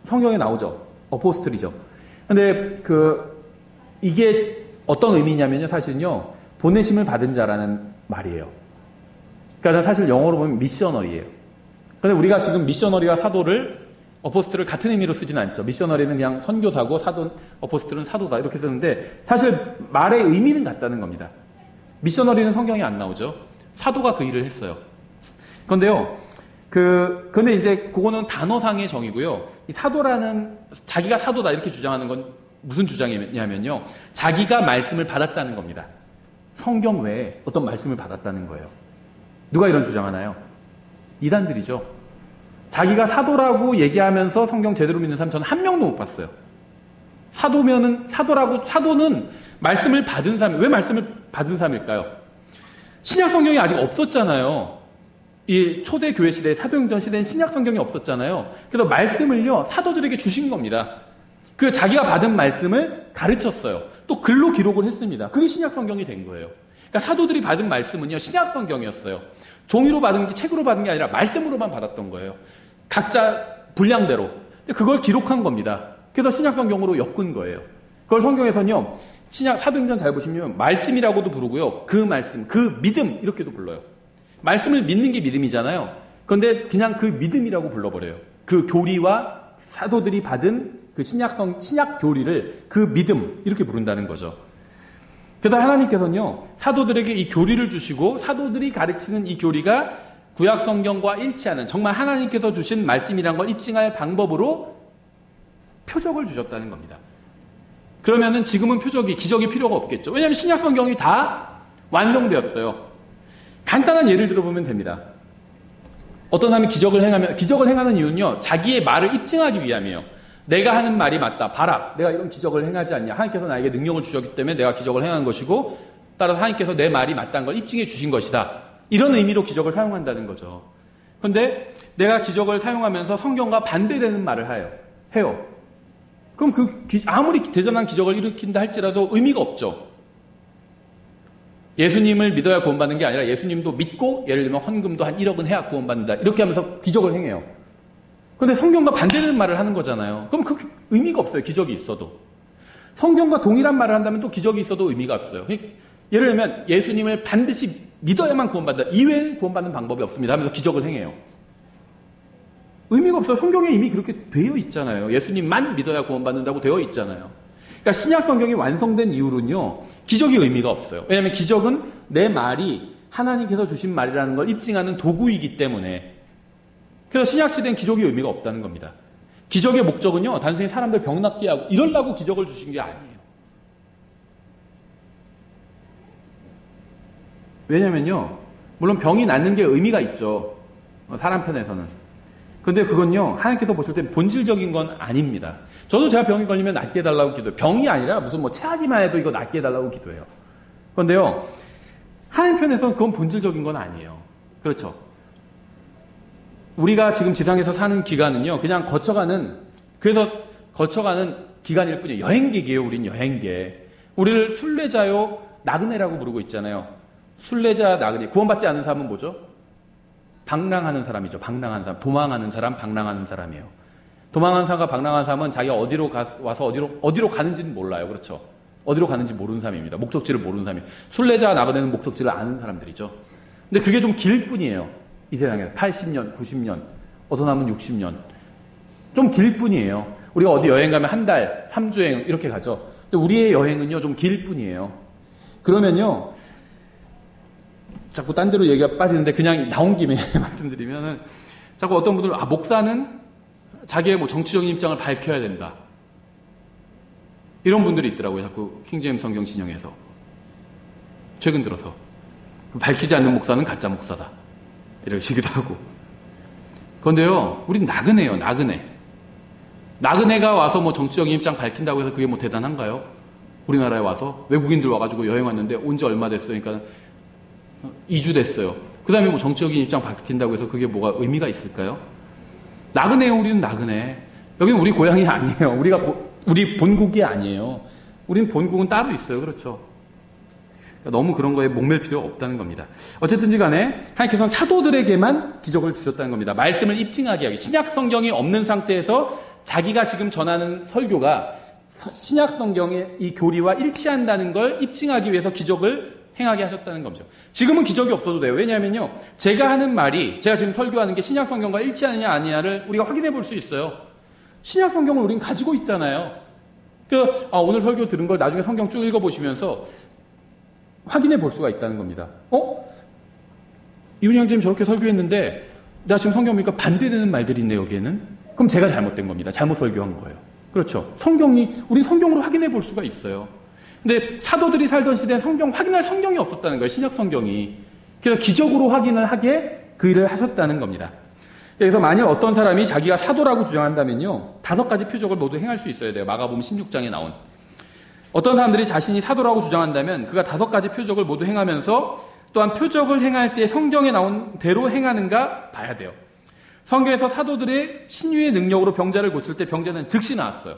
성경에 나오죠. 어포스틀이죠. 근데 이게 어떤 의미냐면요, 사실은요, 보내심을 받은 자라는 말이에요. 그러니까 사실 영어로 보면 미셔너리예요. 근데 우리가 지금 미셔너리와 사도를, 어포스틀을 같은 의미로 쓰지는 않죠. 미셔너리는 그냥 선교사고 어포스틀은 사도다 이렇게 쓰는데 사실 말의 의미는 같다는 겁니다. 미셔너리는 성경에 안 나오죠. 사도가 그 일을 했어요. 그런데요, 근데 이제 그거는 단어상의 정의고요. 이 사도라는, 자기가 사도다 이렇게 주장하는 건 무슨 주장이냐면요, 자기가 말씀을 받았다는 겁니다. 성경 외에 어떤 말씀을 받았다는 거예요. 누가 이런 주장하나요? 이단들이죠. 자기가 사도라고 얘기하면서 성경 제대로 믿는 사람 저는 한 명도 못 봤어요. 사도는 말씀을 받은 사람, 왜 말씀을 받은 사람일까요? 신약 성경이 아직 없었잖아요. 이 초대 교회 시대, 사도행전 시대엔 신약 성경이 없었잖아요. 그래서 말씀을요, 사도들에게 주신 겁니다. 그 자기가 받은 말씀을 가르쳤어요. 또 글로 기록을 했습니다. 그게 신약 성경이 된 거예요. 그러니까 사도들이 받은 말씀은요, 신약 성경이었어요. 종이로 받은 게, 책으로 받은 게 아니라 말씀으로만 받았던 거예요. 각자 분량대로. 그걸 기록한 겁니다. 그래서 신약 성경으로 엮은 거예요. 그걸 성경에서는요, 사도행전 잘 보시면 말씀이라고도 부르고요, 그 말씀, 그 믿음 이렇게도 불러요. 말씀을 믿는 게 믿음이잖아요. 그런데 그냥 그 믿음이라고 불러버려요. 그 교리와 사도들이 받은 그 신약 교리를 그 믿음 이렇게 부른다는 거죠. 그래서 하나님께서는요, 사도들에게 이 교리를 주시고 사도들이 가르치는 이 교리가 구약 성경과 일치하는 정말 하나님께서 주신 말씀이란 걸 입증할 방법으로 표적을 주셨다는 겁니다. 그러면은 지금은 기적이 필요가 없겠죠. 왜냐하면 신약 성경이 다 완성되었어요. 간단한 예를 들어보면 됩니다. 어떤 사람이 기적을 행하는 이유는요, 자기의 말을 입증하기 위함이에요. 내가 하는 말이 맞다. 봐라. 내가 이런 기적을 행하지 않냐. 하나님께서 나에게 능력을 주셨기 때문에 내가 기적을 행한 것이고, 따라서 하나님께서 내 말이 맞다는 걸 입증해 주신 것이다. 이런 의미로 기적을 사용한다는 거죠. 그런데 내가 기적을 사용하면서 성경과 반대되는 말을 해요. 그럼 아무리 대단한 기적을 일으킨다 할지라도 의미가 없죠. 예수님을 믿어야 구원받는 게 아니라 예수님도 믿고, 예를 들면 헌금도 한 1억은 해야 구원받는다. 이렇게 하면서 기적을 행해요. 그런데 성경과 반대되는 말을 하는 거잖아요. 그럼 의미가 없어요. 기적이 있어도. 성경과 동일한 말을 한다면 또 기적이 있어도 의미가 없어요. 예를 들면 예수님을 반드시 믿어야만 구원받는다. 이외에는 구원받는 방법이 없습니다 하면서 기적을 행해요. 의미가 없어요. 성경에 이미 그렇게 되어 있잖아요. 예수님만 믿어야 구원받는다고 되어 있잖아요. 그러니까 신약 성경이 완성된 이후로는요, 기적이 의미가 없어요. 왜냐하면 기적은 내 말이 하나님께서 주신 말이라는 걸 입증하는 도구이기 때문에. 그래서 신약 시대엔 기적이 의미가 없다는 겁니다. 기적의 목적은요, 단순히 사람들 병 낫게 하고 이러려고 기적을 주신 게 아니에요. 왜냐면요, 물론 병이 낫는 게 의미가 있죠. 사람 편에서는. 근데 그건요, 하나님께서 보실 때 본질적인 건 아닙니다. 저도 제가 병이 걸리면 낫게 해달라고 기도해요. 병이 아니라 무슨 체하기만 해도 이거 낫게 해달라고 기도해요. 그런데요, 하나님 편에서는 그건 본질적인 건 아니에요. 그렇죠. 우리가 지금 지상에서 사는 기간은요, 그냥 거쳐가는 기간일 뿐이에요. 여행객이에요, 우린 여행객. 우리를 순례자요, 나그네라고 부르고 있잖아요. 순례자, 나그네. 구원받지 않은 사람은 뭐죠? 방랑하는 사람이죠. 방랑하는 사람. 도망하는 사람, 방랑하는 사람이에요. 도망하는 사람과 방랑하는 사람은 자기가 와서 어디로 가는지는 몰라요. 그렇죠? 어디로 가는지 모르는 사람입니다. 목적지를 모르는 사람이에요. 순례자, 나그네는 목적지를 아는 사람들이죠. 근데 그게 좀 길 뿐이에요. 이 세상에 80년, 90년, 어떤 사람은 60년. 좀 길 뿐이에요. 우리가 어디 여행 가면 한 달, 3주 여행 이렇게 가죠. 근데 우리의 여행은요, 좀 길 뿐이에요. 그러면요, 자꾸 딴 데로 얘기가 빠지는데 그냥 나온 김에 말씀드리면은 자꾸 어떤 분들 목사는 자기의 뭐 정치적인 입장을 밝혀야 된다. 이런 분들이 있더라고요. 자꾸 킹제임스 성경 신형에서. 최근 들어서. 밝히지 않는 목사는 가짜 목사다. 이러시기도 하고. 그런데요, 우린 나그네예요, 나그네. 나그네가 와서 뭐 정치적인 입장 밝힌다고 해서 그게 뭐 대단한가요? 우리나라에 와서 외국인들 와가지고 여행 왔는데 온 지 얼마 됐어요? 그러니까 2주 됐어요. 그 다음에 뭐 정치적인 입장 밝힌다고 해서 그게 뭐가 의미가 있을까요? 나그네요, 우리는 나그네. 여기는 우리 고향이 아니에요. 우리 본국이 아니에요. 우린 본국은 따로 있어요. 그렇죠? 그러니까 너무 그런 거에 목맬 필요 없다는 겁니다. 어쨌든지 간에 하나님께서는 사도들에게만 기적을 주셨다는 겁니다. 말씀을 입증하게 하기. 신약 성경이 없는 상태에서 자기가 지금 전하는 설교가 신약 성경의 이 교리와 일치한다는 걸 입증하기 위해서 기적을 행하게 하셨다는 거죠. 지금은 기적이 없어도 돼요. 왜냐하면요, 제가 하는 말이, 제가 지금 설교하는 게 신약 성경과 일치하느냐 아니냐를 우리가 확인해 볼 수 있어요. 신약 성경을 우린 가지고 있잖아요. 오늘 설교 들은 걸 나중에 성경 쭉 읽어보시면서 확인해 볼 수가 있다는 겁니다. 이훈이 형제님 저렇게 설교했는데 나 지금 성경 보니까 반대되는 말들이 있네, 여기에는. 그럼 제가 잘못된 겁니다. 잘못 설교한 거예요. 그렇죠. 우린 성경으로 확인해 볼 수가 있어요. 근데 사도들이 살던 시대에 확인할 성경이 없었다는 거예요. 신약 성경이. 그래서 기적으로 확인을 하게 그 일을 하셨다는 겁니다. 그래서 만일 어떤 사람이 자기가 사도라고 주장한다면요, 5가지 표적을 모두 행할 수 있어야 돼요. 마가복음 16장에 나온. 어떤 사람들이 자신이 사도라고 주장한다면 그가 5가지 표적을 모두 행하면서 또한 표적을 행할 때 성경에 나온 대로 행하는가 봐야 돼요. 성경에서 사도들의 신유의 능력으로 병자를 고칠 때 병자는 즉시 나았어요.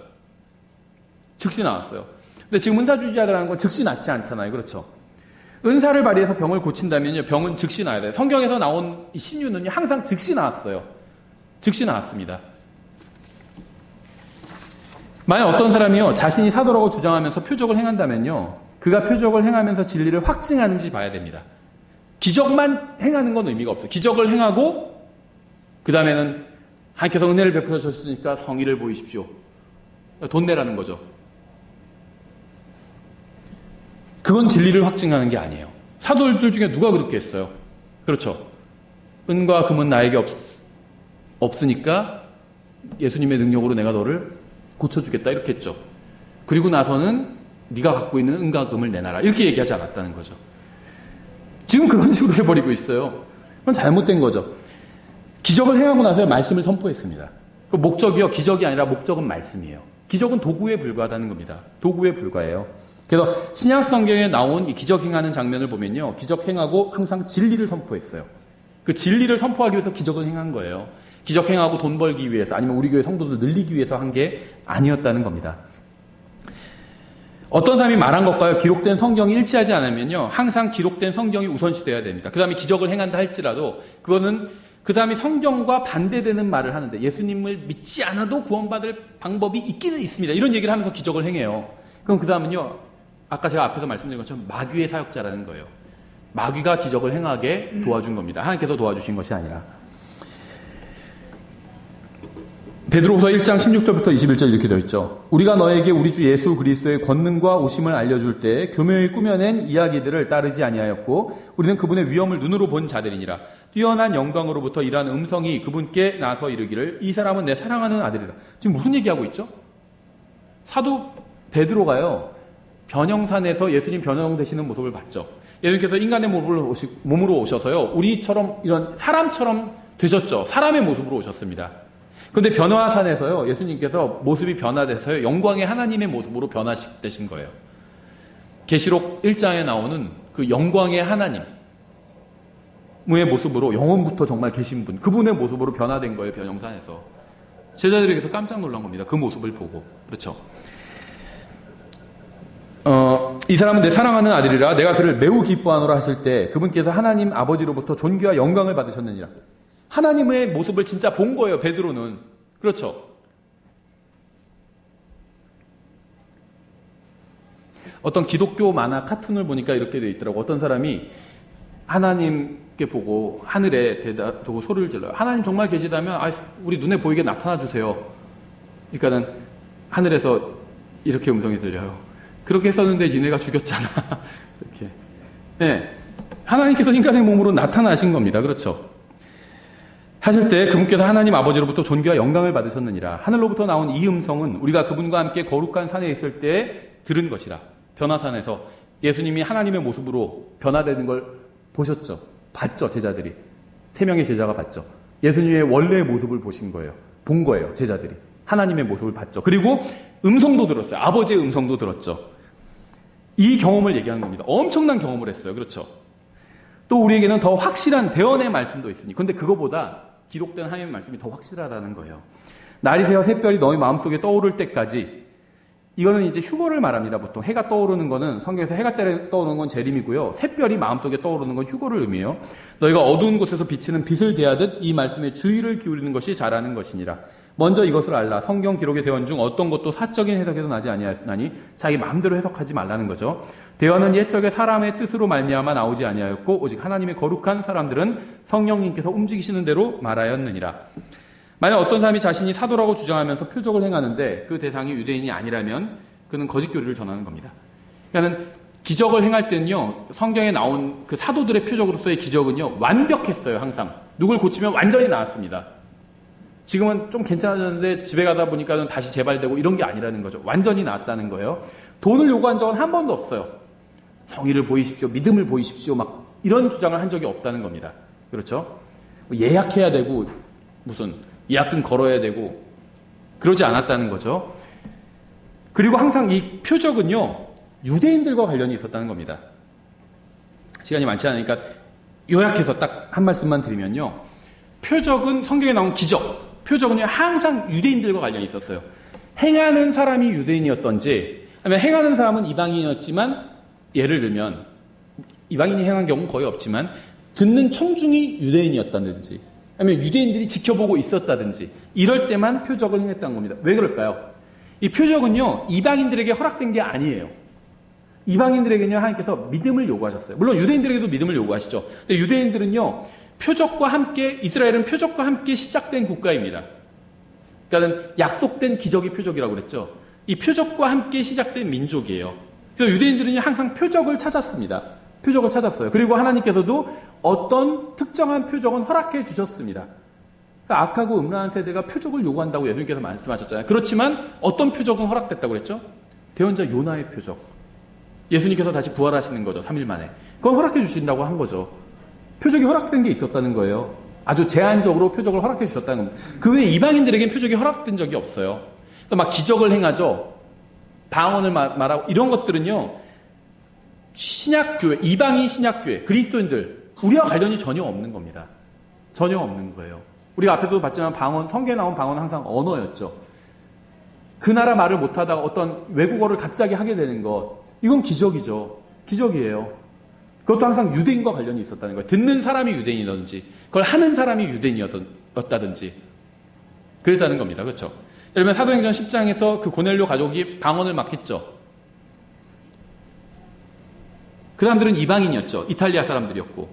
즉시 나았어요. 근데 지금 은사주의자들하는 건 즉시 낫지 않잖아요. 그렇죠? 은사를 발휘해서 병을 고친다면요, 병은 즉시 나야 돼요. 성경에서 나온 이 신유는 항상 즉시 나았어요. 즉시 나았습니다. 만약 어떤 사람이요, 자신이 사도라고 주장하면서 표적을 행한다면요, 그가 표적을 행하면서 진리를 확증하는지 봐야 됩니다. 기적만 행하는 건 의미가 없어요. 기적을 행하고 그 다음에는 하나님께서 은혜를 베풀어 주셨으니까 성의를 보이십시오. 돈 내라는 거죠. 그건 진리를 확증하는 게 아니에요. 사도들 중에 누가 그렇게 했어요? 그렇죠. 은과 금은 나에게 없으니까 예수님의 능력으로 내가 너를 고쳐주겠다 이렇게 했죠. 그리고 나서는 네가 갖고 있는 은과 금을 내놔라 이렇게 얘기하지 않았다는 거죠. 지금 그런 식으로 해버리고 있어요. 그건 잘못된 거죠. 기적을 행하고 나서 말씀을 선포했습니다. 그 목적이요, 기적이 아니라 목적은 말씀이에요. 기적은 도구에 불과하다는 겁니다. 도구에 불과해요. 그래서 신약 성경에 나온 이 기적 행하는 장면을 보면요, 기적 행하고 항상 진리를 선포했어요. 그 진리를 선포하기 위해서 기적을 행한 거예요. 기적 행하고 돈 벌기 위해서, 아니면 우리 교회 성도들 늘리기 위해서 한 게 아니었다는 겁니다. 어떤 사람이 말한 것과요, 기록된 성경이 일치하지 않으면요, 항상 기록된 성경이 우선시돼야 됩니다. 그 사람이 기적을 행한다 할지라도 그거는 그 사람이 성경과 반대되는 말을 하는데, 예수님을 믿지 않아도 구원받을 방법이 있기는 있습니다, 이런 얘기를 하면서 기적을 행해요. 그럼 그 사람은요, 아까 제가 앞에서 말씀드린 것처럼 마귀의 사역자라는 거예요. 마귀가 기적을 행하게 도와준 겁니다. 하나님께서 도와주신 것이 아니라. 베드로후서 1장 16절부터 21절 이렇게 되어 있죠. 우리가 너에게 우리 주 예수 그리스도의 권능과 오심을 알려줄 때 교묘히 꾸며낸 이야기들을 따르지 아니하였고 우리는 그분의 위엄을 눈으로 본 자들이니라. 뛰어난 영광으로부터 일하는 음성이 그분께 나서 이르기를 이 사람은 내 사랑하는 아들이다. 지금 무슨 얘기하고 있죠? 사도 베드로가요, 변형산에서 예수님 변형 되시는 모습을 봤죠. 예수님께서 인간의 몸으로 오셔서요, 우리처럼 이런 사람처럼 되셨죠. 사람의 모습으로 오셨습니다. 그런데 변화산에서요, 예수님께서 모습이 변화돼서요, 영광의 하나님의 모습으로 변화되신 거예요. 계시록 1장에 나오는 그 영광의 하나님의 모습으로 영원부터 정말 계신 분, 그분의 모습으로 변화된 거예요, 변형산에서. 제자들에게서 깜짝 놀란 겁니다. 그 모습을 보고. 그렇죠. 이 사람은 내 사랑하는 아들이라 내가 그를 매우 기뻐하노라 하실 때 그분께서 하나님 아버지로부터 존귀와 영광을 받으셨느니라. 하나님의 모습을 진짜 본 거예요, 베드로는. 그렇죠. 어떤 기독교 만화 카툰을 보니까 이렇게 돼 있더라고. 어떤 사람이 하나님께 보고 하늘에 대고 소리를 질러요. 하나님 정말 계시다면 우리 눈에 보이게 나타나 주세요. 그러니까는 하늘에서 이렇게 음성이 들려요. 그렇게 했었는데 니네가 죽였잖아. 이렇게. 네. 하나님께서 인간의 몸으로 나타나신 겁니다. 그렇죠? 하실 때 그분께서 하나님 아버지로부터 존귀와 영광을 받으셨느니라. 하늘로부터 나온 이 음성은 우리가 그분과 함께 거룩한 산에 있을 때 들은 것이라. 변화산에서 예수님이 하나님의 모습으로 변화되는 걸 보셨죠. 봤죠, 제자들이. 3명의 제자가 봤죠. 예수님의 원래의 모습을 보신 거예요. 본 거예요, 제자들이. 하나님의 모습을 봤죠. 그리고 음성도 들었어요. 아버지의 음성도 들었죠. 이 경험을 얘기하는 겁니다. 엄청난 경험을 했어요. 그렇죠? 또 우리에게는 더 확실한 대언의 말씀도 있으니. 근데 그거보다 기록된 하나님의 말씀이 더 확실하다는 거예요. 날이 새어 샛별이 너희 마음속에 떠오를 때까지. 이거는 이제 휴거를 말합니다. 보통 해가 떠오르는 거는 성경에서 해가 떠오르는 건 재림이고요. 샛별이 마음속에 떠오르는 건 휴거를 의미해요. 너희가 어두운 곳에서 비치는 빛을 대하듯 이 말씀에 주의를 기울이는 것이 잘하는 것이니라. 먼저 이것을 알라. 성경 기록의 대언 중 어떤 것도 사적인 해석에서 나지 아니하나니 자기 마음대로 해석하지 말라는 거죠. 대언은 옛적에 사람의 뜻으로 말미암아 나오지 아니하였고 오직 하나님의 거룩한 사람들은 성령님께서 움직이시는 대로 말하였느니라. 만약 어떤 사람이 자신이 사도라고 주장하면서 표적을 행하는데 그 대상이 유대인이 아니라면 그는 거짓 교리를 전하는 겁니다. 그러니까 기적을 행할 때는요, 성경에 나온 그 사도들의 표적으로서의 기적은요, 완벽했어요, 항상. 누굴 고치면 완전히 나았습니다. 지금은 좀 괜찮아졌는데 집에 가다 보니까 다시 재발되고 이런 게 아니라는 거죠. 완전히 나았다는 거예요. 돈을 요구한 적은 한 번도 없어요. 성의를 보이십시오, 믿음을 보이십시오, 막 이런 주장을 한 적이 없다는 겁니다. 그렇죠? 예약해야 되고, 무슨 예약금 걸어야 되고, 그러지 않았다는 거죠. 그리고 항상 이 표적은요, 유대인들과 관련이 있었다는 겁니다. 시간이 많지 않으니까 요약해서 딱 한 말씀만 드리면요. 표적은 성경에 나온 기적, 표적은요, 항상 유대인들과 관련이 있었어요. 행하는 사람이 유대인이었던지, 아니면 행하는 사람은 이방인이었지만, 예를 들면, 이방인이 행한 경우는 거의 없지만, 듣는 청중이 유대인이었다든지, 아니면 유대인들이 지켜보고 있었다든지, 이럴 때만 표적을 행했다는 겁니다. 왜 그럴까요? 이 표적은요, 이방인들에게 허락된 게 아니에요. 이방인들에게는요, 하나님께서 믿음을 요구하셨어요. 물론 유대인들에게도 믿음을 요구하시죠. 근데 유대인들은요, 표적과 함께, 이스라엘은 표적과 함께 시작된 국가입니다. 그러니까 약속된 기적이 표적이라고 그랬죠. 이 표적과 함께 시작된 민족이에요. 그래서 유대인들은요, 항상 표적을 찾았습니다. 표적을 찾았어요. 그리고 하나님께서도 어떤 특정한 표적은 허락해 주셨습니다. 그래서 악하고 음란한 세대가 표적을 요구한다고 예수님께서 말씀하셨잖아요. 그렇지만 어떤 표적은 허락됐다고 그랬죠? 대언자 요나의 표적. 예수님께서 다시 부활하시는 거죠. 3일 만에. 그건 허락해 주신다고 한 거죠. 표적이 허락된 게 있었다는 거예요. 아주 제한적으로 표적을 허락해 주셨다는 겁니다. 그 외에 이방인들에겐 표적이 허락된 적이 없어요. 그래서 막 기적을 행하죠. 방언을 말하고 이런 것들은요. 신약교회, 이방인 신약교회, 그리스도인들 우리와 관련이 전혀 없는 겁니다. 전혀 없는 거예요. 우리가 앞에도 봤지만 방언, 성경에 나온 방언은 항상 언어였죠. 그 나라 말을 못하다가 어떤 외국어를 갑자기 하게 되는 것, 이건 기적이죠. 기적이에요. 그것도 항상 유대인과 관련이 있었다는 거예요. 듣는 사람이 유대인이든지 그걸 하는 사람이 유대인이었다든지 그랬다는 겁니다. 그렇죠? 예를 들면 사도행전 10장에서 그 고넬료 가족이 방언을 막 했죠. 그 사람들은 이방인이었죠. 이탈리아 사람들이었고.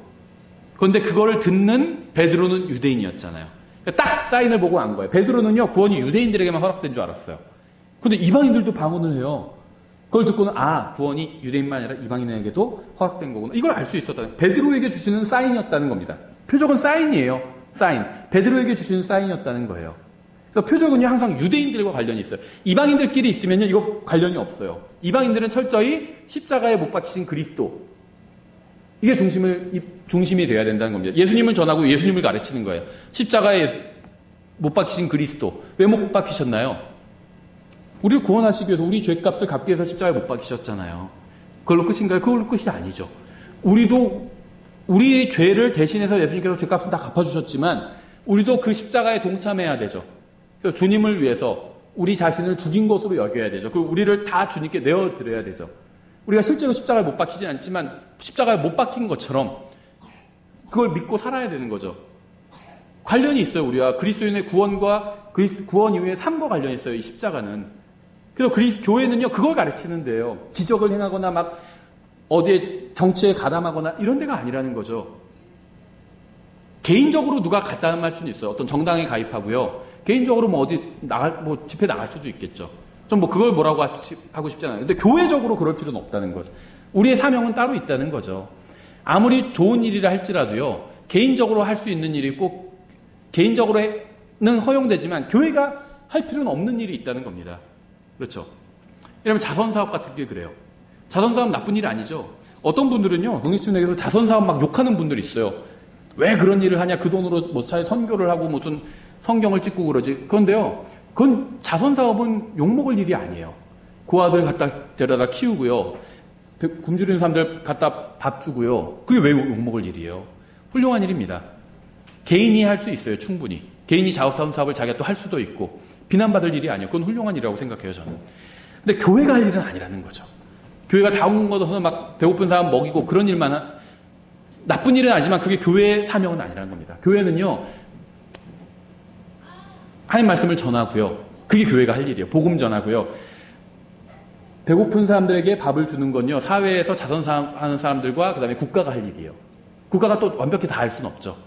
그런데 그거를 듣는 베드로는 유대인이었잖아요. 그러니까 딱 사인을 보고 안 거예요. 베드로는요, 구원이 유대인들에게만 허락된 줄 알았어요. 그런데 이방인들도 방언을 해요. 그걸 듣고는 구원이 유대인만 아니라 이방인에게도 허락된 거구나. 이걸 알 수 있었다는, 베드로에게 주시는 사인이었다는 겁니다. 표적은 사인이에요. 사인. 베드로에게 주시는 사인이었다는 거예요. 그래서 표적은요, 항상 유대인들과 관련이 있어요. 이방인들끼리 있으면요, 이거 관련이 없어요. 이방인들은 철저히 십자가에 못 박히신 그리스도. 이게 중심이 돼야 된다는 겁니다. 예수님을 전하고 예수님을 가르치는 거예요. 십자가에 못 박히신 그리스도. 왜 못 박히셨나요? 우리를 구원하시기 위해서 우리 죄값을 갚기 위해서 십자가에 못 박히셨잖아요. 그걸로 끝인가요? 그걸로 끝이 아니죠. 우리도 우리의 죄를 대신해서 예수님께서 죄값을 다 갚아주셨지만 우리도 그 십자가에 동참해야 되죠. 그래서 주님을 위해서 우리 자신을 죽인 것으로 여겨야 되죠. 그리고 우리를 다 주님께 내어드려야 되죠. 우리가 실제로 십자가에 못 박히진 않지만 십자가에 못 박힌 것처럼 그걸 믿고 살아야 되는 거죠. 관련이 있어요. 우리와 그리스도인의 구원과 구원 이후의 삶과 관련이 있어요. 이 십자가는. 그래서 교회는요, 그걸 가르치는데요. 기적을 행하거나 막 어디에 정치에 가담하거나 이런 데가 아니라는 거죠. 개인적으로 누가 가담할 수는 있어요. 어떤 정당에 가입하고요. 개인적으로 뭐 어디 집회 나갈 수도 있겠죠. 좀 그걸 뭐라고 하고 싶지 않아요. 근데 교회적으로 그럴 필요는 없다는 거죠. 우리의 사명은 따로 있다는 거죠. 아무리 좋은 일이라 할지라도요, 개인적으로 할 수 있는 일이 꼭 개인적으로는 허용되지만 교회가 할 필요는 없는 일이 있다는 겁니다. 그렇죠? 여러분, 자선사업 같은 게 그래요. 자선사업 나쁜 일이 아니죠. 어떤 분들은요, 농립진흥회에서 자선사업 막 욕하는 분들이 있어요. 왜 그런 일을 하냐, 그 돈으로 뭐 선교를 하고 무슨 성경을 찍고 그러지. 그런데요, 그건 자선사업은 욕먹을 일이 아니에요. 그 아들 갖다 데려다 키우고요, 굶주리는 사람들 갖다 밥 주고요, 그게 왜 욕먹을 일이에요? 훌륭한 일입니다. 개인이 할 수 있어요, 충분히. 개인이 자선사업을 자기가 또 할 수도 있고, 비난받을 일이 아니에요. 그건 훌륭한 일이라고 생각해요, 저는. 근데 교회가 할 일은 아니라는 거죠. 교회가 다 걷어서 막 배고픈 사람 먹이고 그런 일만 나쁜 일은 아니지만 그게 교회의 사명은 아니라는 겁니다. 교회는요, 하나님 말씀을 전하고요, 그게 교회가 할 일이에요. 복음 전하고요. 배고픈 사람들에게 밥을 주는 건요, 사회에서 자선사업 하는 사람들과 그 다음에 국가가 할 일이에요. 국가가 또 완벽히 다 할 수는 없죠.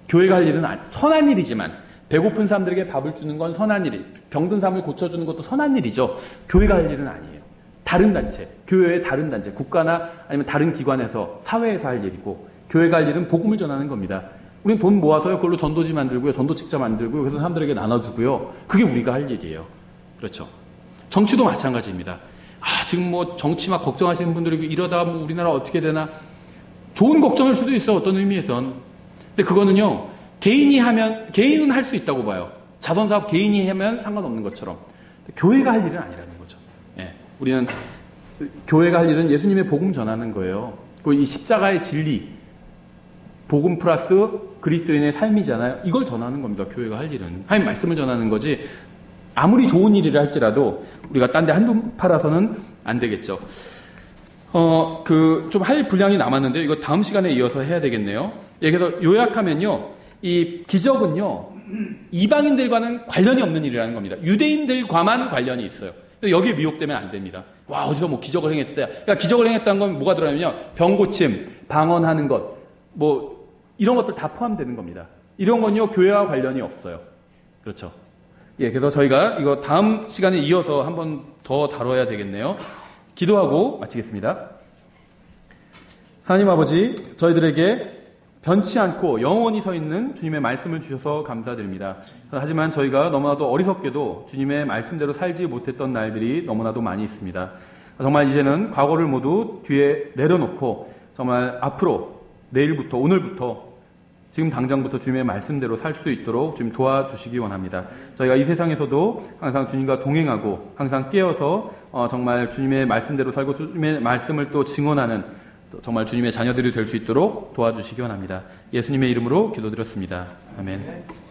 교회가 할 일은 선한 일이지만, 배고픈 사람들에게 밥을 주는 건 선한 일이, 병든 사람을 고쳐주는 것도 선한 일이죠. 교회가 할 일은 아니에요. 다른 단체, 교회의 다른 단체, 국가나 아니면 다른 기관에서, 사회에서 할 일이고, 교회가 할 일은 복음을 전하는 겁니다. 우리는 돈 모아서요, 그걸로 전도지 만들고요, 전도책자 만들고요, 그래서 사람들에게 나눠주고요. 그게 우리가 할 일이에요. 그렇죠. 정치도 마찬가지입니다. 지금 뭐 정치 막 걱정하시는 분들이 이러다 뭐 우리나라 어떻게 되나, 좋은 걱정일 수도 있어, 어떤 의미에선. 근데 그거는요, 개인은 할 수 있다고 봐요. 자선사업 개인이 하면 상관없는 것처럼. 교회가 할 일은 아니라는 거죠. 예. 우리는, 교회가 할 일은 예수님의 복음 전하는 거예요. 이 십자가의 진리, 복음 플러스 그리스도인의 삶이잖아요. 이걸 전하는 겁니다. 교회가 할 일은. 하나님 말씀을 전하는 거지, 아무리 좋은 일이라 할지라도 우리가 딴 데 한두 팔아서는 안 되겠죠. 좀 할 분량이 남았는데 이거 다음 시간에 이어서 해야 되겠네요. 그래서 요약하면요, 이 기적은요, 이방인들과는 관련이 없는 일이라는 겁니다. 유대인들과만 관련이 있어요. 여기에 미혹되면 안 됩니다. 와, 어디서 뭐 기적을 행했다. 그러니까 기적을 행했다는 건 뭐가 들어가냐면요, 병 고침, 방언하는 것, 뭐 이런 것들 다 포함되는 겁니다. 이런 건요, 교회와 관련이 없어요. 그렇죠. 예, 그래서 저희가 이거 다음 시간에 이어서 한 번 더 다뤄야 되겠네요. 기도하고 마치겠습니다. 하나님 아버지, 저희들에게 변치 않고 영원히 서 있는 주님의 말씀을 주셔서 감사드립니다. 하지만 저희가 너무나도 어리석게도 주님의 말씀대로 살지 못했던 날들이 너무나도 많이 있습니다. 정말 이제는 과거를 모두 뒤에 내려놓고 정말 앞으로, 내일부터, 오늘부터, 지금 당장부터 주님의 말씀대로 살 수 있도록 주님 도와주시기 원합니다. 저희가 이 세상에서도 항상 주님과 동행하고 항상 깨어서 정말 주님의 말씀대로 살고 주님의 말씀을 또 증언하는 정말 주님의 자녀들이 될 수 있도록 도와주시기 원합니다. 예수님의 이름으로 기도드렸습니다. 아멘.